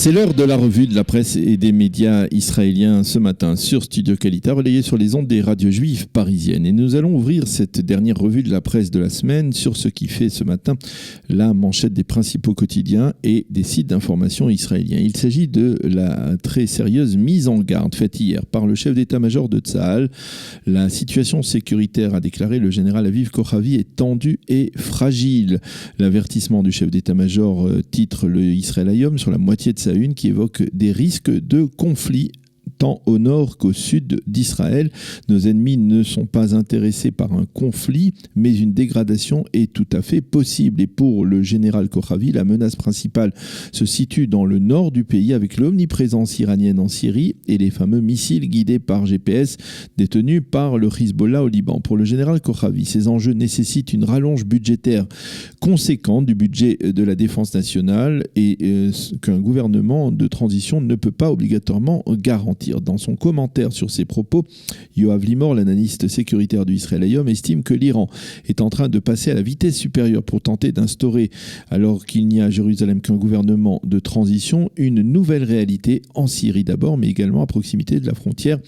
C'est l'heure de la revue de la presse et des médias israéliens ce matin sur Studio Kalita, relayé sur les ondes des radios juives parisiennes. Et nous allons ouvrir cette dernière revue de la presse de la semaine sur ce qui fait ce matin la manchette des principaux quotidiens et des sites d'information israéliens. Il s'agit de la très sérieuse mise en garde faite hier par le chef d'état-major de Tsahal. La situation sécuritaire, a déclaré le général Aviv Kochavi, est tendue et fragile. L'avertissement du chef d'état-major titre le Israël Hayom sur la moitié de sa une, qui évoque des risques de conflit tant au nord qu'au sud d'Israël. Nos ennemis ne sont pas intéressés par un conflit, mais une dégradation est tout à fait possible. Et pour le général Kochavi, la menace principale se situe dans le nord du pays, avec l'omniprésence iranienne en Syrie et les fameux missiles guidés par GPS détenus par le Hezbollah au Liban. Pour le général Kochavi, ces enjeux nécessitent une rallonge budgétaire conséquente du budget de la défense nationale et qu'un gouvernement de transition ne peut pas obligatoirement garantir. Dans son commentaire sur ces propos, Yoav Limor, l'analyste sécuritaire du Israël Hayom, estime que l'Iran est en train de passer à la vitesse supérieure pour tenter d'instaurer, alors qu'il n'y a à Jérusalem qu'un gouvernement de transition, une nouvelle réalité en Syrie d'abord, mais également à proximité de la frontière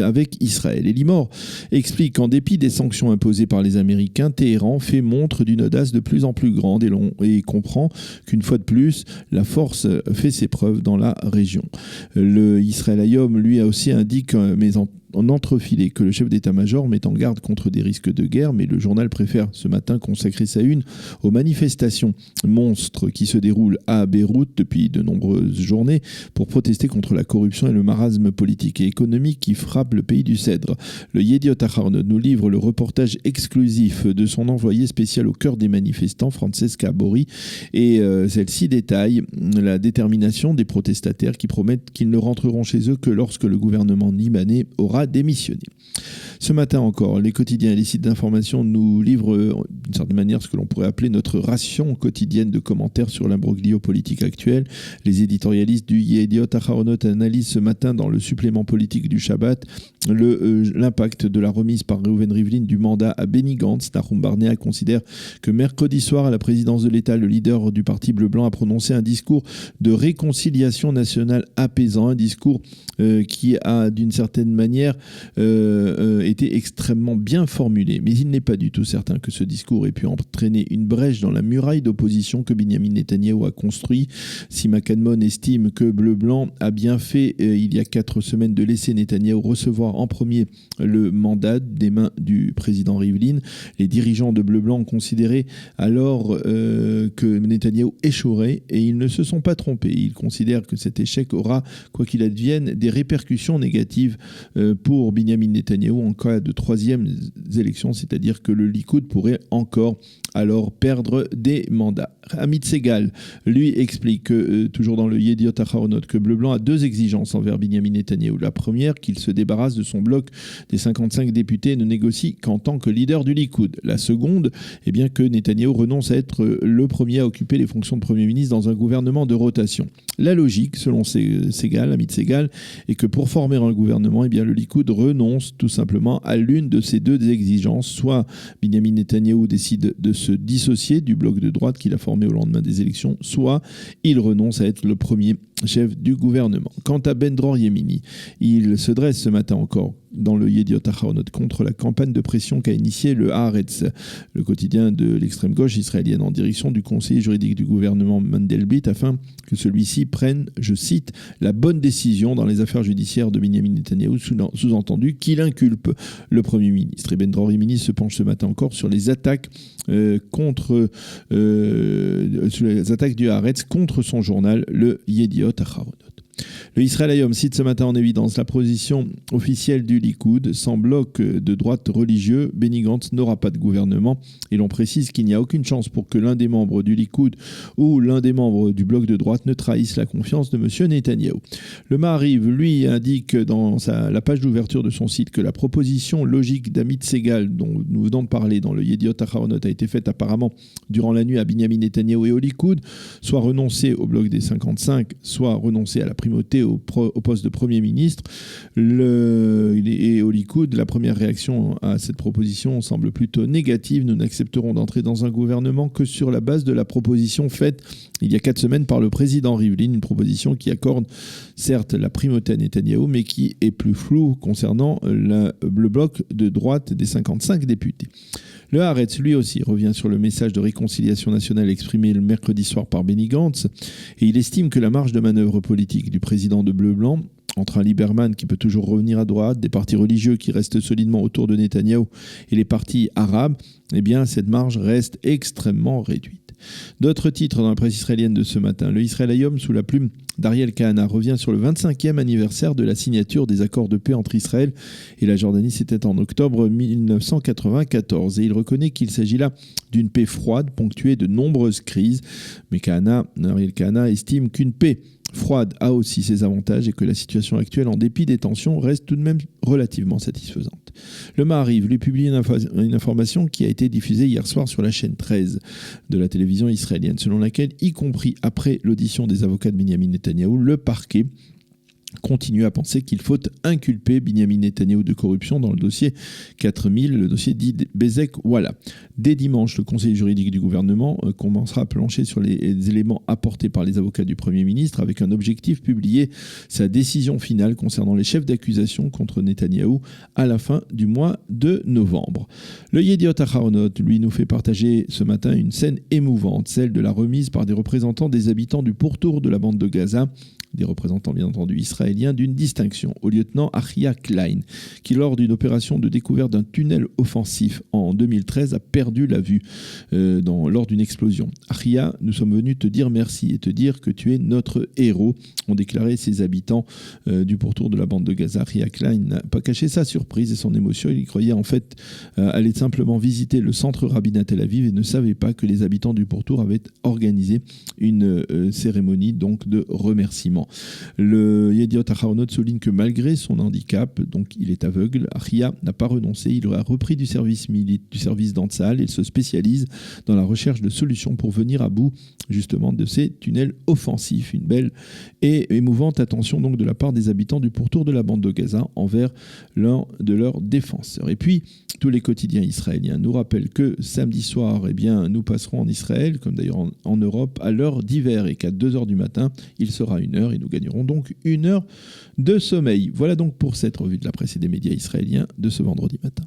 avec Israël. Et Limor explique qu'en dépit des sanctions imposées par les Américains, Téhéran fait montre d'une audace de plus en plus grande et comprend qu'une fois de plus, la force fait ses preuves dans la région. Le Israël Hayom, lui, a aussi indiqué, mais en entrefilé, que le chef d'état-major met en garde contre des risques de guerre, mais le journal préfère ce matin consacrer sa une aux manifestations monstres qui se déroulent à Beyrouth depuis de nombreuses journées pour protester contre la corruption et le marasme politique et économique qui frappe le pays du Cèdre. Le Yediot Aharonot nous livre le reportage exclusif de son envoyé spécial au cœur des manifestants, Francesca Bori, et celle-ci détaille la détermination des protestataires qui promettent qu'ils ne rentreront chez eux que lorsque le gouvernement libanais aura démissionné. Ce matin encore, les quotidiens et les sites d'information nous livrent d'une certaine manière ce que l'on pourrait appeler notre ration quotidienne de commentaires sur l'imbroglio politique actuel. Les éditorialistes du Yediot Aharonot analysent ce matin dans le supplément politique du Shabbat l'impact de la remise par Reuven Rivlin du mandat à Benny Gantz. Nahum Barnea considère que mercredi soir à la présidence de l'État, le leader du parti bleu-blanc a prononcé un discours de réconciliation nationale apaisant, un discours qui a d'une certaine manière été extrêmement bien formulé. Mais il n'est pas du tout certain que ce discours ait pu entraîner une brèche dans la muraille d'opposition que Binyamin Netanyahou a construit. Sima Kadmon estime que Bleu-Blanc a bien fait il y a 4 semaines de laisser Netanyahou recevoir en premier le mandat des mains du président Rivlin. Les dirigeants de Bleu-Blanc ont considéré alors que Netanyahou échouerait et ils ne se sont pas trompés. Ils considèrent que cet échec aura, quoi qu'il advienne, des répercussions négatives pour Binyamin Netanyahou en cas de troisième élection, c'est-à-dire que le Likoud pourrait encore alors perdre des mandats. Amit Segal, lui, explique que, toujours dans le Yediot Aharonot, que Bleu-Blanc a 2 exigences envers Binyamin Netanyahou. La première, qu'il se débarrasse de son bloc des 55 députés et ne négocie qu'en tant que leader du Likoud. La seconde, eh bien, que Netanyahou renonce à être le premier à occuper les fonctions de Premier ministre dans un gouvernement de rotation. La logique, selon Segal, Amit Segal, est que pour former un gouvernement, eh bien, le Likoud renonce tout simplement à l'une de ces 2 exigences. Soit Binyamin Netanyahou décide de se dissocier du bloc de droite qu'il a formé au lendemain des élections, soit il renonce à être le premier chef du gouvernement. Quant à Ben Dror Yemini, il se dresse ce matin encore dans le Yediot Aharonot contre la campagne de pression qu'a initiée le Haaretz, le quotidien de l'extrême gauche israélienne, en direction du conseiller juridique du gouvernement Mandelblit, afin que celui-ci prenne, je cite, la bonne décision dans les affaires judiciaires de Binyamin Netanyahou, sous-entendu qu'il inculpe le Premier ministre. Et Ben Dror Yemini se penche ce matin encore sur les attaques sur les attaques du Haaretz contre son journal, le Yediot Aharonot. Le Israël Hayom cite ce matin en évidence la position officielle du Likoud. Sans bloc de droite religieux, Benny Gantz n'aura pas de gouvernement. Et l'on précise qu'il n'y a aucune chance pour que l'un des membres du Likoud ou l'un des membres du bloc de droite ne trahisse la confiance de M. Netanyahou. Le Maariv, lui, indique dans la page d'ouverture de son site que la proposition logique d'Amit Segal, dont nous venons de parler dans le Yediot Aharonot, a été faite apparemment durant la nuit à Binyamin Netanyahou et au Likoud, soit renoncer au bloc des 55, soit renoncer à la primauté au poste de Premier ministre. Et au Likoud, la première réaction à cette proposition semble plutôt négative. Nous n'accepterons d'entrer dans un gouvernement que sur la base de la proposition faite il y a 4 semaines par le président Rivlin, une proposition qui accorde certes la primauté à Netanyahou, mais qui est plus floue concernant le bloc de droite des 55 députés. Le Haaretz, lui aussi, revient sur le message de réconciliation nationale exprimé le mercredi soir par Benny Gantz, et il estime que la marge de manœuvre politique du président de Bleu-Blanc, entre un Lieberman qui peut toujours revenir à droite, des partis religieux qui restent solidement autour de Netanyahou et les partis arabes, eh bien, cette marge reste extrêmement réduite. D'autres titres dans la presse israélienne de ce matin. Le Israël Hayom, sous la plume d'Ariel Kahana, revient sur le 25e anniversaire de la signature des accords de paix entre Israël et la Jordanie. C'était en octobre 1994. Et il reconnaît qu'il s'agit là d'une paix froide, ponctuée de nombreuses crises. Mais Ariel Kahana estime qu'une paix froide a aussi ses avantages et que la situation actuelle, en dépit des tensions, reste tout de même relativement satisfaisante. Le Maariv lui publie une information qui a été diffusée hier soir sur la chaîne 13 de la télévision israélienne, selon laquelle, y compris après l'audition des avocats de Benyamin Netanyahou, le parquet continue à penser qu'il faut inculper Benyamin Netanyahou de corruption dans le dossier 4000, le dossier dit Bezek. Voilà. Dès dimanche, le conseil juridique du gouvernement commencera à plancher sur les éléments apportés par les avocats du Premier ministre avec un objectif: publier sa décision finale concernant les chefs d'accusation contre Netanyahou à la fin du mois de novembre. Le Yediot Aharonot, lui, nous fait partager ce matin une scène émouvante, celle de la remise par des représentants des habitants du pourtour de la bande de Gaza, des représentants bien entendu israéliens, d'une distinction au lieutenant Achia Klein, qui lors d'une opération de découverte d'un tunnel offensif en 2013 a perdu la vue lors d'une explosion. Achia, nous sommes venus te dire merci et te dire que tu es notre héros, ont déclaré ces habitants du pourtour de la bande de Gaza. Achia Klein n'a pas caché sa surprise et son émotion. Il croyait en fait aller simplement visiter le centre rabbin à Tel Aviv et ne savait pas que les habitants du pourtour avaient organisé une cérémonie donc de remerciement. Le Yediot Aharonot souligne que malgré son handicap, donc il est aveugle, Achia n'a pas renoncé. Il a repris du service d'Antsal et se spécialise dans la recherche de solutions pour venir à bout justement de ces tunnels offensifs. Une belle et émouvante attention donc de la part des habitants du pourtour de la bande de Gaza envers l'un de leurs défenseurs. Et puis, tous les quotidiens israéliens nous rappellent que samedi soir, eh bien, nous passerons en Israël, comme d'ailleurs en Europe, à l'heure d'hiver et qu'à 2h du matin, il sera 1h et nous gagnerons donc 1 heure de sommeil. Voilà donc pour cette revue de la presse et des médias israéliens de ce vendredi matin.